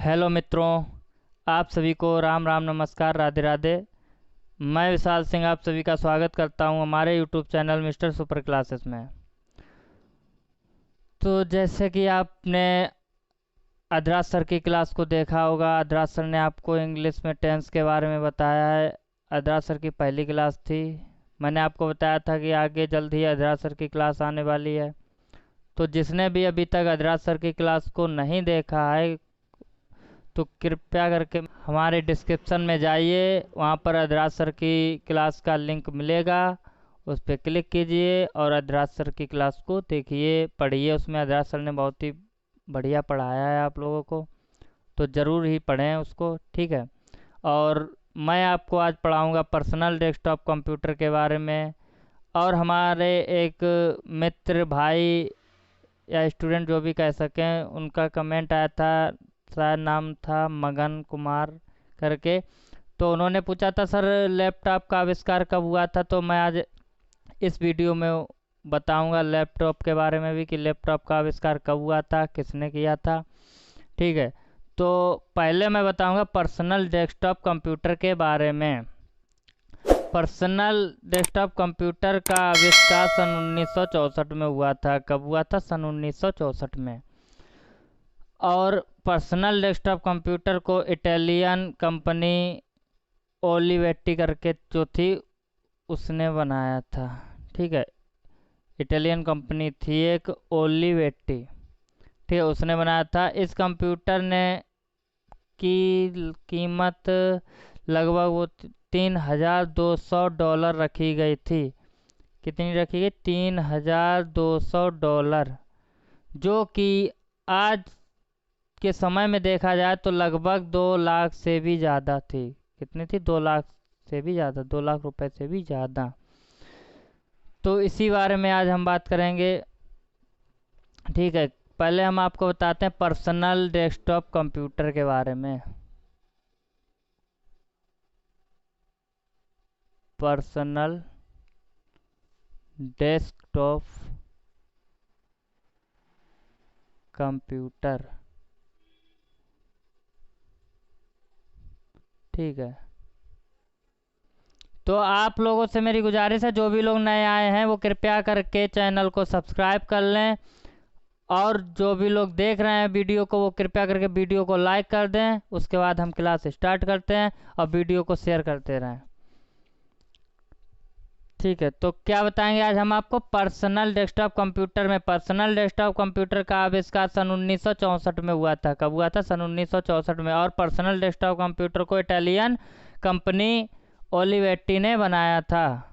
Hello मित्रों, आप सभी को राम राम नमस्कार राधे राधे। मैं विशाल सिंह आप सभी का स्वागत करता हूं हमारे YouTube channel mister super classes में। तो जैसे कि आपने अदराज सर की क्लास को देखा होगा, अदराज सर ने आपको इंग्लिश में टेंस के बारे में बताया है। अदराज सर की पहली क्लास थी। मैंने आपको बताया था कि आगे जल्द ही अदराज सर की क्लास आने वाली है। तो जिसने भी अभी तक अदराज सर की क्लास को नहीं देखा है तो कृपया करके हमारे डिस्क्रिप्शन में जाइए, वहाँ पर अदराज सर की क्लास का लिंक मिलेगा, उस पर क्लिक कीजिए और अदराज सर की क्लास को देखिए, पढ़िए। उसमें अदराज सर ने बहुत ही बढ़िया पढ़ाया है आप लोगों को, तो ज़रूर ही पढ़ें उसको, ठीक है। और मैं आपको आज पढ़ाऊँगा पर्सनल डेस्कटॉप कंप्यूटर के बारे में। और हमारे एक मित्र भाई या स्टूडेंट जो भी कह सकें, उनका कमेंट आया था, शायद नाम था मगन कुमार करके। तो उन्होंने पूछा था सर लैपटॉप का आविष्कार कब हुआ था। तो मैं आज इस वीडियो में बताऊंगा लैपटॉप के बारे में भी कि लैपटॉप का आविष्कार कब हुआ था, किसने किया था, ठीक है। तो पहले मैं बताऊंगा पर्सनल डेस्कटॉप कंप्यूटर के बारे में। पर्सनल डेस्कटॉप कंप्यूटर का आविष्कार सन 1964 में हुआ था। कब हुआ था? सन 1964 में। और पर्सनल डेस्कटॉप कंप्यूटर को इटालियन कंपनी ओलिवेटी करके जो थी उसने बनाया था, ठीक है। इटालियन कंपनी थी एक ओलिवेटी, ठीक है, उसने बनाया था। इस कंप्यूटर ने की कीमत लगभग वो $3,200 रखी गई थी। कितनी रखी गई? $3,200, जो कि आज के समय में देखा जाए तो लगभग 2 लाख से भी ज़्यादा थी। कितनी थी? 2 लाख से भी ज़्यादा, 2 लाख रुपए से भी ज़्यादा। तो इसी बारे में आज हम बात करेंगे, ठीक है। पहले हम आपको बताते हैं पर्सनल डेस्कटॉप कंप्यूटर के बारे में। पर्सनल डेस्कटॉप कंप्यूटर, ठीक है। तो आप लोगों से मेरी गुजारिश है, जो भी लोग नए आए हैं वो कृपया करके चैनल को सब्सक्राइब कर लें, और जो भी लोग देख रहे हैं वीडियो को वो कृपया करके वीडियो को लाइक कर दें। उसके बाद हम क्लास स्टार्ट करते हैं और वीडियो को शेयर करते रहें, ठीक है। तो क्या बताएंगे आज हम आपको पर्सनल डेस्कटॉप कंप्यूटर में। पर्सनल डेस्कटॉप कंप्यूटर का आविष्कार सन 1964 में हुआ था। कब हुआ था? सन 1964 में। और पर्सनल डेस्कटॉप कंप्यूटर को इटालियन कंपनी ओलिवेटी ने बनाया था,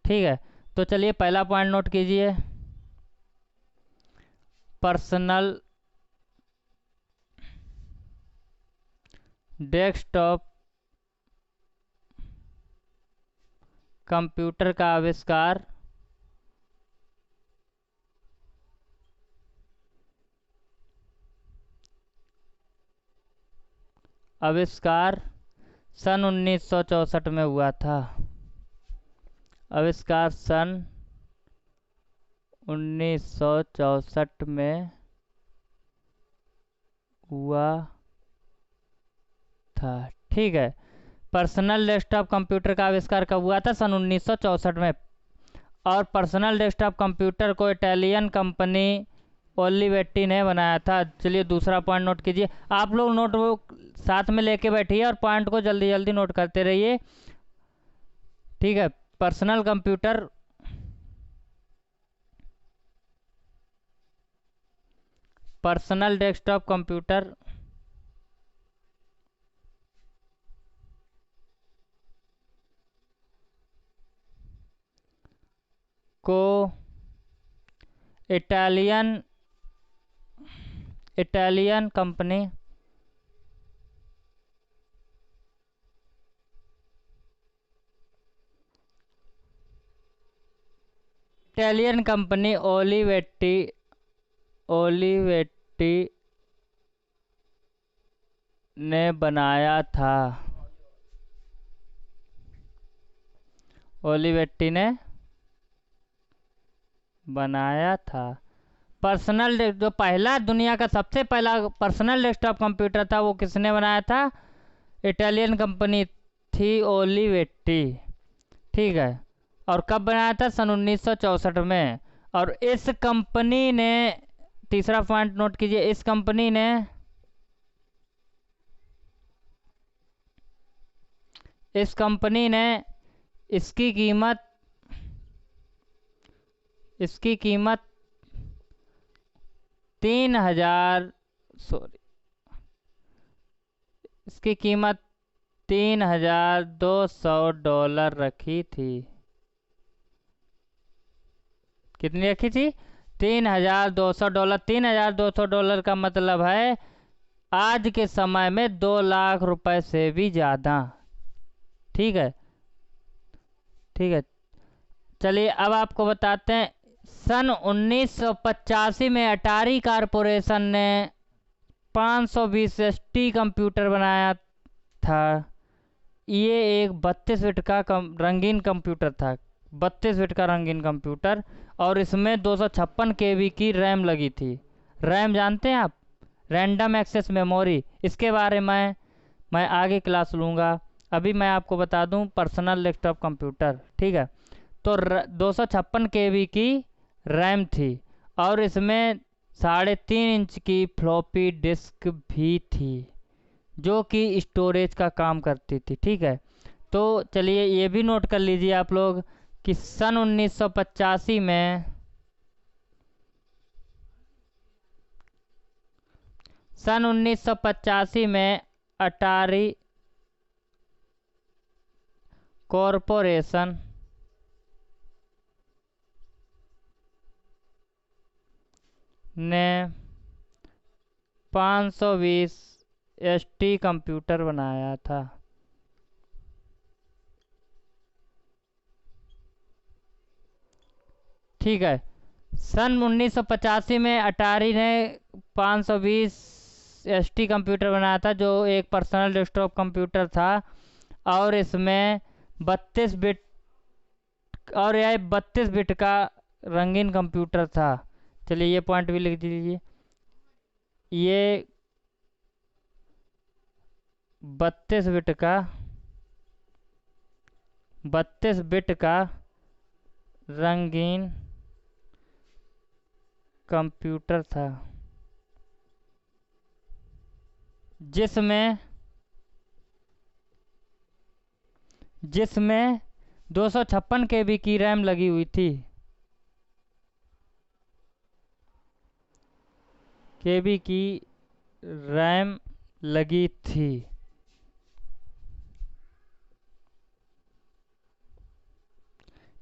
ठीक है। तो चलिए पहला पॉइंट नोट कीजिए। पर्सनल डेस्कटॉप कंप्यूटर का आविष्कार सन 1964 में हुआ था। आविष्कार सन 1964 में हुआ था, ठीक है। पर्सनल डेस्कटॉप कंप्यूटर का आविष्कार कब हुआ था? सन 1964 में। और पर्सनल डेस्कटॉप कंप्यूटर को इटालियन कंपनी ओलिवेटी ने बनाया था। चलिए दूसरा पॉइंट नोट कीजिए। आप लोग नोटबुक साथ में लेके बैठिए और पॉइंट को जल्दी जल्दी नोट करते रहिए, ठीक है। Personal computer personal desktop computer को इटालियन कंपनी ओलिवेटी ने बनाया था। ओलिवेटी ने बनाया था। जो पहला दुनिया का सबसे पहला पर्सनल डेस्कटॉप कंप्यूटर था वो किसने बनाया था? इटालियन कंपनी थी ओलिवेटी। ठीक है, और कब बनाया था? सन 1964 में। और इस कंपनी ने, तीसरा पॉइंट नोट कीजिए, इस कंपनी ने इसकी कीमत 3,200 डॉलर रखी थी। कितनी रखी थी? 3,200 डॉलर। 3,200 डॉलर का मतलब है आज के समय में 2 लाख रुपए से भी ज़्यादा। ठीक है, ठीक है। चलिए अब आपको बताते हैं, सन 1985 में अटारी कारपोरेशन ने 520 एसटी कंप्यूटर बनाया था। ये एक 32 बिट का रंगीन कंप्यूटर था, 32 बिट का रंगीन कंप्यूटर, और इसमें 256 केबी की रैम लगी थी। रैम जानते हैं आप? Random access memory. इसके बारे में मैं आगे क्लास लूँगा, अभी मैं आपको बता दूं पर्सनल डेस्कटॉप कंप्यूटर। ठीक है, तो 256 केबी की रैम थी और इसमें 3.5 इंच की फ्लॉपी डिस्क भी थी जो कि स्टोरेज का काम करती थी। ठीक है, तो चलिए ये भी नोट कर लीजिए आप लोग कि सन 1985 में अटारी कॉरपोरेशन ने 520 एसटी कंप्यूटर बनाया था। ठीक है, सन 1985 में अटारी ने 520 एसटी कंप्यूटर बनाया था जो एक पर्सनल डेस्कटॉप कंप्यूटर था और इसमें 32 बिट और यह 32 बिट का रंगीन कंप्यूटर था। चलिए ये पॉइंट भी लिख दीजिए, ये 32 बिट का रंगीन कंप्यूटर था जिसमें 256 केबी की रैम लगी हुई थी। केबी की रैम लगी थी।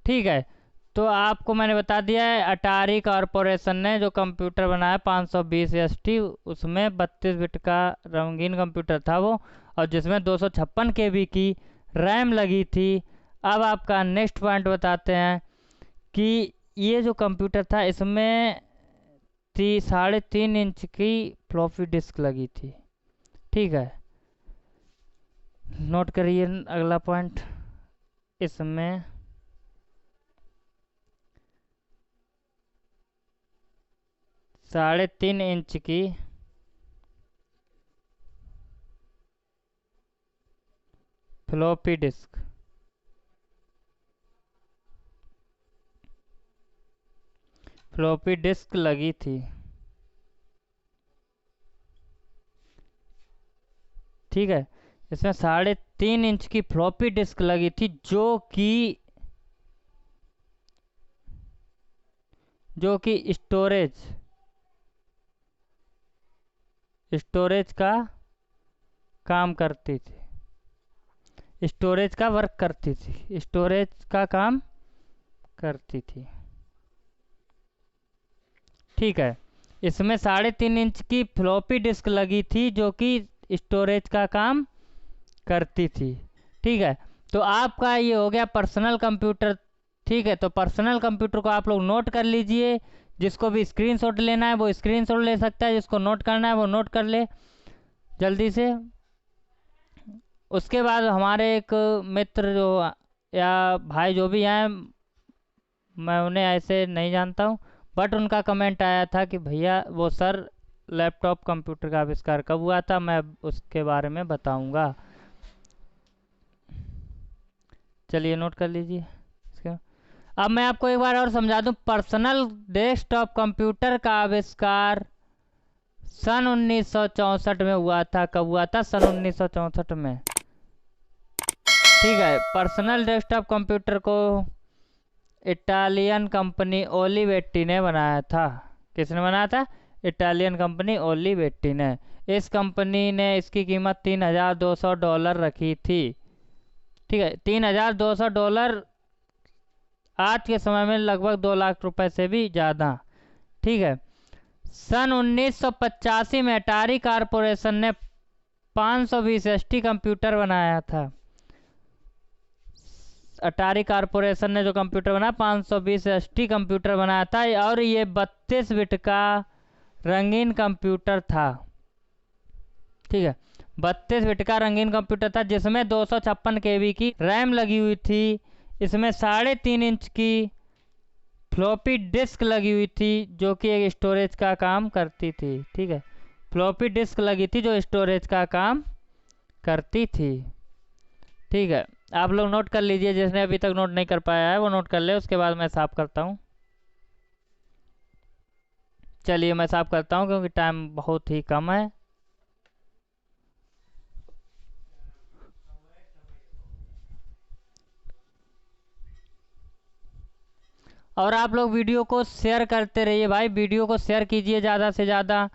ठीक है, तो आपको मैंने बता दिया है अटारी कॉरपोरेशन ने जो कंप्यूटर बनाया 520 एसटी, उसमें 32 बिट का रंगीन कंप्यूटर था वो, और जिसमें 256 केबी की रैम लगी थी। अब आपका नेक्स्ट पॉइंट बताते हैं कि ये जो कंप्यूटर था इसमें 3.5 इंच की फ्लॉपी डिस्क लगी थी। ठीक है, नोट करिए अगला पॉइंट, इसमें 3.5 इंच की फ्लॉपी डिस्क लगी थी। ठीक है, इसमें 3.5 इंच की फ्लॉपी डिस्क लगी थी जो कि स्टोरेज का काम करती थी, स्टोरेज का वर्क करती थी, स्टोरेज का काम करती थी। ठीक है, इसमें 3.5 इंच की फ्लॉपी डिस्क लगी थी जो कि स्टोरेज का काम करती थी। ठीक है, तो आपका ये हो गया पर्सनल कंप्यूटर। ठीक है, तो पर्सनल कंप्यूटर को आप लोग नोट कर लीजिए, जिसको भी स्क्रीनशॉट लेना है वो स्क्रीनशॉट ले सकता है, जिसको नोट करना है वो नोट कर ले जल्दी से। उसके बाद हमारे एक मित्र या भाई जो भी हैं, मैं उन्हें ऐसे नहीं जानता हूँ, बट उनका कमेंट आया था कि भैया वो सर लैपटॉप कंप्यूटर का आविष्कार कब हुआ था, मैं उसके बारे में बताऊंगा। चलिए नोट कर लीजिए। अब मैं आपको एक बार और समझा दूं, पर्सनल डेस्कटॉप कंप्यूटर का आविष्कार सन 1964 में हुआ था। कब हुआ था? सन 1964 में। ठीक है। पर्सनल डेस्कटॉप कंप्यूटर को इटालियन कंपनी ओलिवेट्टी ने बनाया था। किसने बनाया था? इटालियन कंपनी ओलिवेट्टी ने। इस कंपनी ने इसकी कीमत $3200 रखी थी। ठीक है, $3200 आज के समय में लगभग 2 लाख रुपए से भी ज़्यादा। ठीक है। सन 1985 में अटारी कारपोरेशन ने 520 एसटी कंप्यूटर बनाया था। अटारी कारपोरेशन ने जो कंप्यूटर बनाया 520 एसटी कंप्यूटर बनाया था, और ये 32 बिट का रंगीन कंप्यूटर था। ठीक है, 32 बिट का रंगीन कंप्यूटर था जिसमें 256 KB की रैम लगी हुई थी। इसमें 3.5 इंच की फ्लॉपी डिस्क लगी हुई थी जो कि एक स्टोरेज का काम करती थी। ठीक है, फ्लॉपी डिस्क लगी थी जो स्टोरेज का काम करती थी। ठीक है, आप लोग नोट कर लीजिए, जिसने अभी तक नोट नहीं कर पाया है वो नोट कर ले, उसके बाद मैं साफ करता हूँ। चलिए मैं साफ करता हूँ क्योंकि टाइम बहुत ही कम है। और आप लोग वीडियो को शेयर करते रहिए भाई, वीडियो को शेयर कीजिए ज़्यादा से ज़्यादा,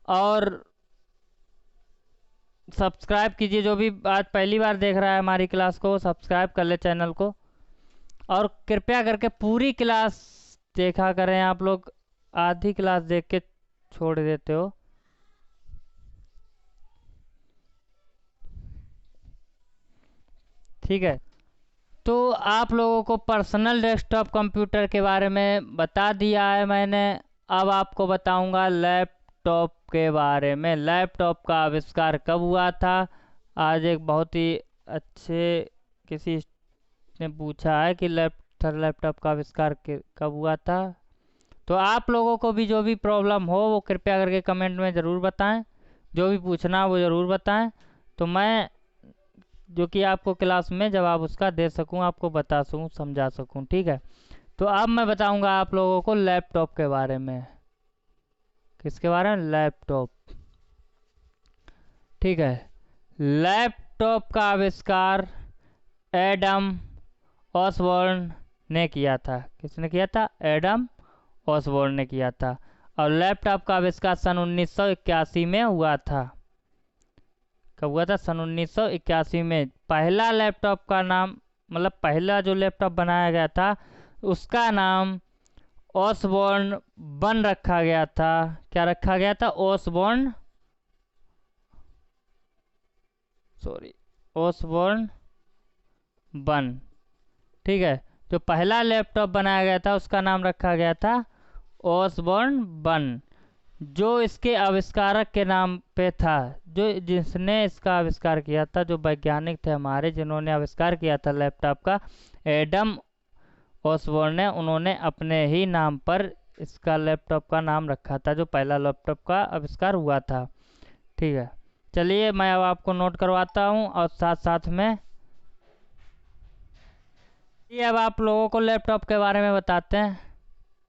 और सब्सक्राइब कीजिए। जो भी आज पहली बार देख रहा है हमारी क्लास को, सब्सक्राइब कर ले चैनल को, और कृपया करके पूरी क्लास देखा करें। आप लोग आधी क्लास देख के छोड़ देते हो। ठीक है, तो आप लोगों को पर्सनल डेस्कटॉप कंप्यूटर के बारे में बता दिया है मैंने। अब आपको बताऊंगा लैपटॉप के बारे में। लैपटॉप का आविष्कार कब हुआ था? आज एक बहुत ही अच्छे किसी ने पूछा है कि लैपटॉप का आविष्कार कब हुआ था। तो आप लोगों को भी जो भी प्रॉब्लम हो वो कृपया करके कमेंट में ज़रूर बताएं। जो भी पूछना हो वो ज़रूर बताएं, तो मैं जो कि आपको क्लास में जवाब उसका दे सकूं, आपको बता सकूं, समझा सकूं। ठीक है, तो अब मैं बताऊंगा आप लोगों को लैपटॉप के बारे में। किसके बारे में? लैपटॉप। ठीक है, लैपटॉप का आविष्कार एडम ऑसबॉर्न ने किया था। किसने किया था? एडम ऑसबॉर्न ने किया था। और लैपटॉप का आविष्कार सन 1981 में हुआ था। कब हुआ था? सन 1981 में। पहला लैपटॉप का नाम, मतलब पहला जो लैपटॉप बनाया गया था उसका नाम ऑसबॉर्न बन रखा गया था। क्या रखा गया था? ऑसबॉर्न, सॉरी, ऑसबॉर्न बन। ठीक है, जो पहला लैपटॉप बनाया गया था उसका नाम रखा गया था ऑसबॉर्न बन, जो इसके आविष्कारक के नाम पे था। जो जिसने इसका आविष्कार किया था, जो वैज्ञानिक थे हमारे जिन्होंने आविष्कार किया था लैपटॉप का, एडम ऑसबॉर्न ने, उन्होंने अपने ही नाम पर इसका लैपटॉप का नाम रखा था, जो पहला लैपटॉप का आविष्कार हुआ था। ठीक है, चलिए मैं अब आपको नोट करवाता हूँ, और साथ साथ में ये अब आप लोगों को लैपटॉप के बारे में बताते हैं।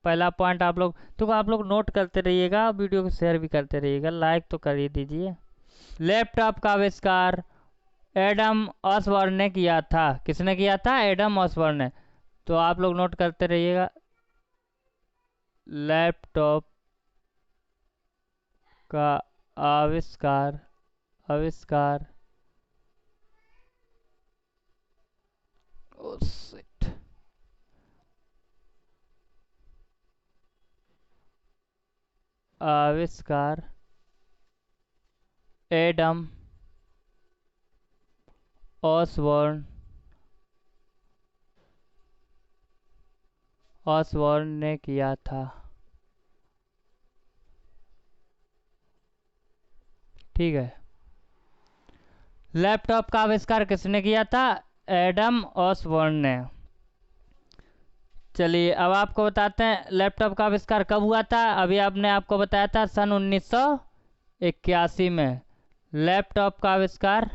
पहला पॉइंट आप लोग नोट करते रहिएगा, वीडियो को शेयर भी करते रहिएगा, लाइक तो कर ही दीजिए। लैपटॉप का आविष्कार एडम ऑसबॉर्न ने किया था। किसने किया था? एडम ऑसबॉर्न ने। तो आप लोग नोट करते रहिएगा, लैपटॉप का आविष्कार आविष्कार ओ शिट, आविष्कार एडम ऑसबॉर्न ने किया था। ठीक है, लैपटॉप का आविष्कार किसने किया था? एडम ऑसबॉर्न ने। चलिए अब आपको बताते हैं लैपटॉप का आविष्कार कब हुआ था। अभी आपने आपको बताया था सन 1981 में लैपटॉप का आविष्कार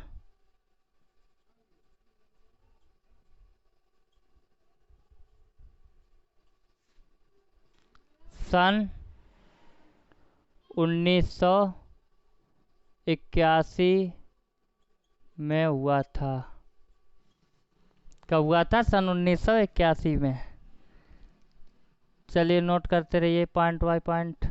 सन 1981 में हुआ था। कब हुआ था? सन 1981 में। चलिए नोट करते रहिए पॉइंट बाय पॉइंट।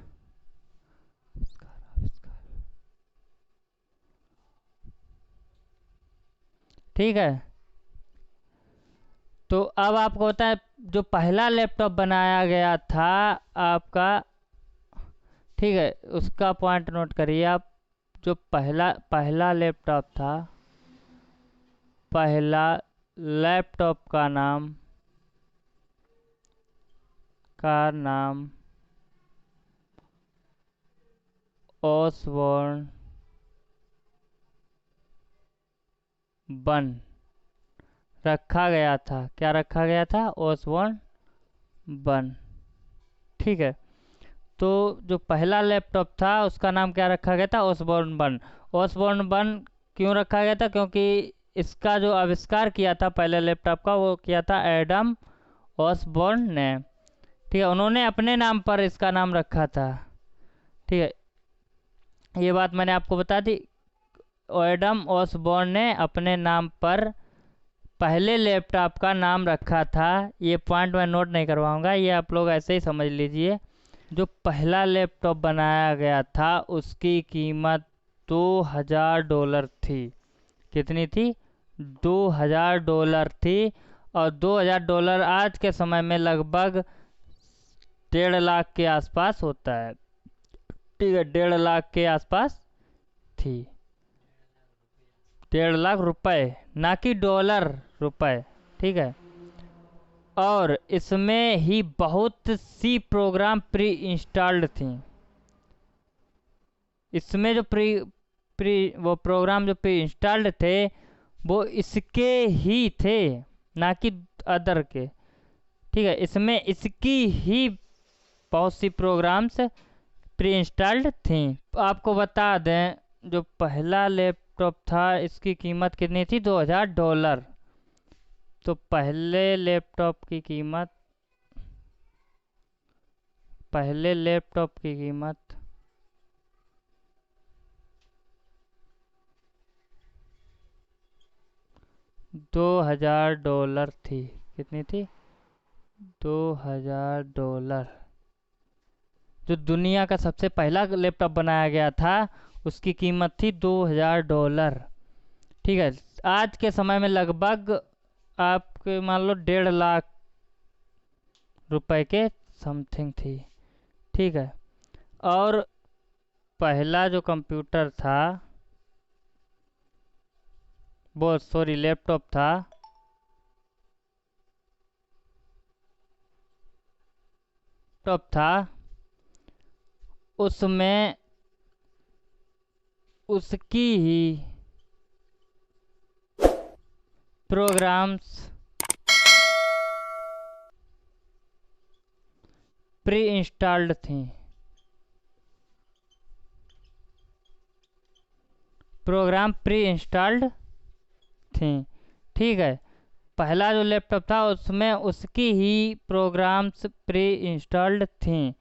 ठीक है, तो अब आपको होता है जो पहला लैपटॉप बनाया गया था आपका, ठीक है, उसका पॉइंट नोट करिए आप। जो पहला लैपटॉप था, पहला लैपटॉप का नाम ओसबोर्न 1 रखा गया था। क्या रखा गया था? ओसबोर्न 1। ठीक है, तो जो पहला लैपटॉप था उसका नाम क्या रखा गया था? ओसबोर्न 1। ओसबोर्न 1 क्यों रखा गया था? क्योंकि इसका जो आविष्कार किया था पहले लैपटॉप का, वो किया था एडम ओसबोर्न ने। ठीक है, उन्होंने अपने नाम पर इसका नाम रखा था। ठीक है, ये बात मैंने आपको बता दी। एडम ओसबोर्न ने अपने नाम पर पहले लैपटॉप का नाम रखा था। ये पॉइंट मैं नोट नहीं करवाऊंगा, ये आप लोग ऐसे ही समझ लीजिए। जो पहला लैपटॉप बनाया गया था उसकी कीमत $2000 थी। कितनी थी? $2000 थी। और $2000 आज के समय में लगभग 1.5 लाख के आसपास होता है। ठीक है, 1.5 लाख के आसपास थी। 1.5 लाख रुपए, ना कि डॉलर, रुपए। ठीक है, और इसमें ही बहुत सी प्रोग्राम प्री इंस्टॉल्ड थी। इसमें जो वो प्रोग्राम जो प्री इंस्टॉल्ड थे वो इसके ही थे, ना कि अदर के। ठीक है, इसमें इसकी ही बहुत सी प्रोग्राम्स प्री इंस्टॉल्ड थी। आपको बता दें जो पहला लैपटॉप था इसकी कीमत कितनी थी? $2000। तो पहले लैपटॉप की कीमत $2000 थी। कितनी थी? $2000। जो दुनिया का सबसे पहला लैपटॉप बनाया गया था उसकी कीमत थी $2000। ठीक है, आज के समय में लगभग आपके मान लो 1.5 लाख रुपए के समथिंग थी। ठीक है, और पहला जो कंप्यूटर था, वो सॉरी लैपटॉप था उसमें उसकी ही प्रोग्राम्स प्री इंस्टॉल्ड थी। प्रोग्राम प्री इंस्टॉल्ड थी। ठीक है, पहला जो लैपटॉप था उसमें उसकी ही प्रोग्राम्स प्री इंस्टॉल्ड थी,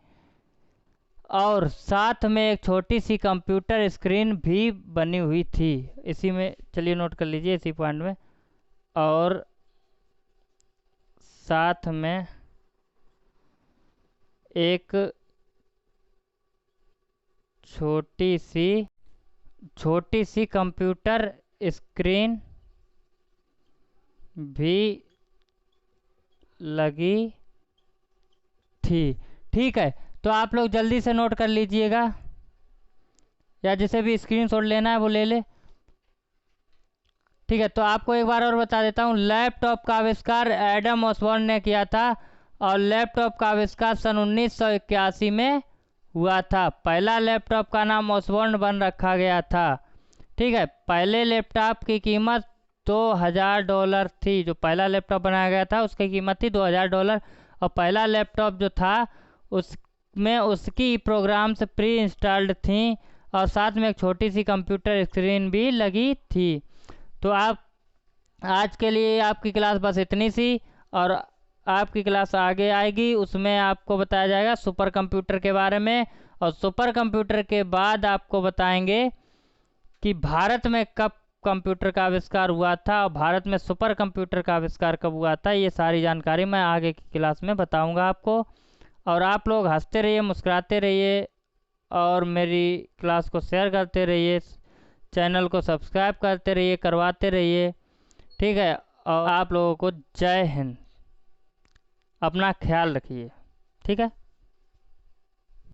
और साथ में एक छोटी सी कंप्यूटर स्क्रीन भी बनी हुई थी इसी में। चलिए नोट कर लीजिए इसी पॉइंट में। और साथ में एक छोटी सी कंप्यूटर स्क्रीन भी लगी थी। ठीक है, तो आप लोग जल्दी से नोट कर लीजिएगा, या जिसे भी स्क्रीनशॉट लेना है वो ले ले। ठीक है, तो आपको एक बार और बता देता हूँ, लैपटॉप का आविष्कार एडम ऑसबॉर्न ने किया था, और लैपटॉप का आविष्कार सन 1981 में हुआ था। पहला लैपटॉप का नाम ऑसबॉर्न 1 रखा गया था। ठीक है, पहले लैपटॉप की कीमत $2000 थी। जो पहला लैपटॉप बनाया गया था उसकी कीमत थी $2000, और पहला लैपटॉप जो था उसमें उसकी प्रोग्राम्स प्री इंस्टॉल्ड थी और साथ में एक छोटी सी कंप्यूटर स्क्रीन भी लगी थी। तो आप आज के लिए आपकी क्लास बस इतनी सी, और आपकी क्लास आगे आएगी उसमें आपको बताया जाएगा सुपर कंप्यूटर के बारे में, और सुपर कंप्यूटर के बाद आपको बताएंगे कि भारत में कब कंप्यूटर का आविष्कार हुआ था और भारत में सुपर कंप्यूटर का आविष्कार कब हुआ था। ये सारी जानकारी मैं आगे की क्लास में बताऊंगा आपको। और आप लोग हंसते रहिए, मुस्कुराते रहिए और मेरी क्लास को शेयर करते रहिए, चैनल को सब्सक्राइब करते रहिए, करवाते रहिए, ठीक है। और आप लोगों को जय हिंद, अपना ख्याल रखिए, ठीक है।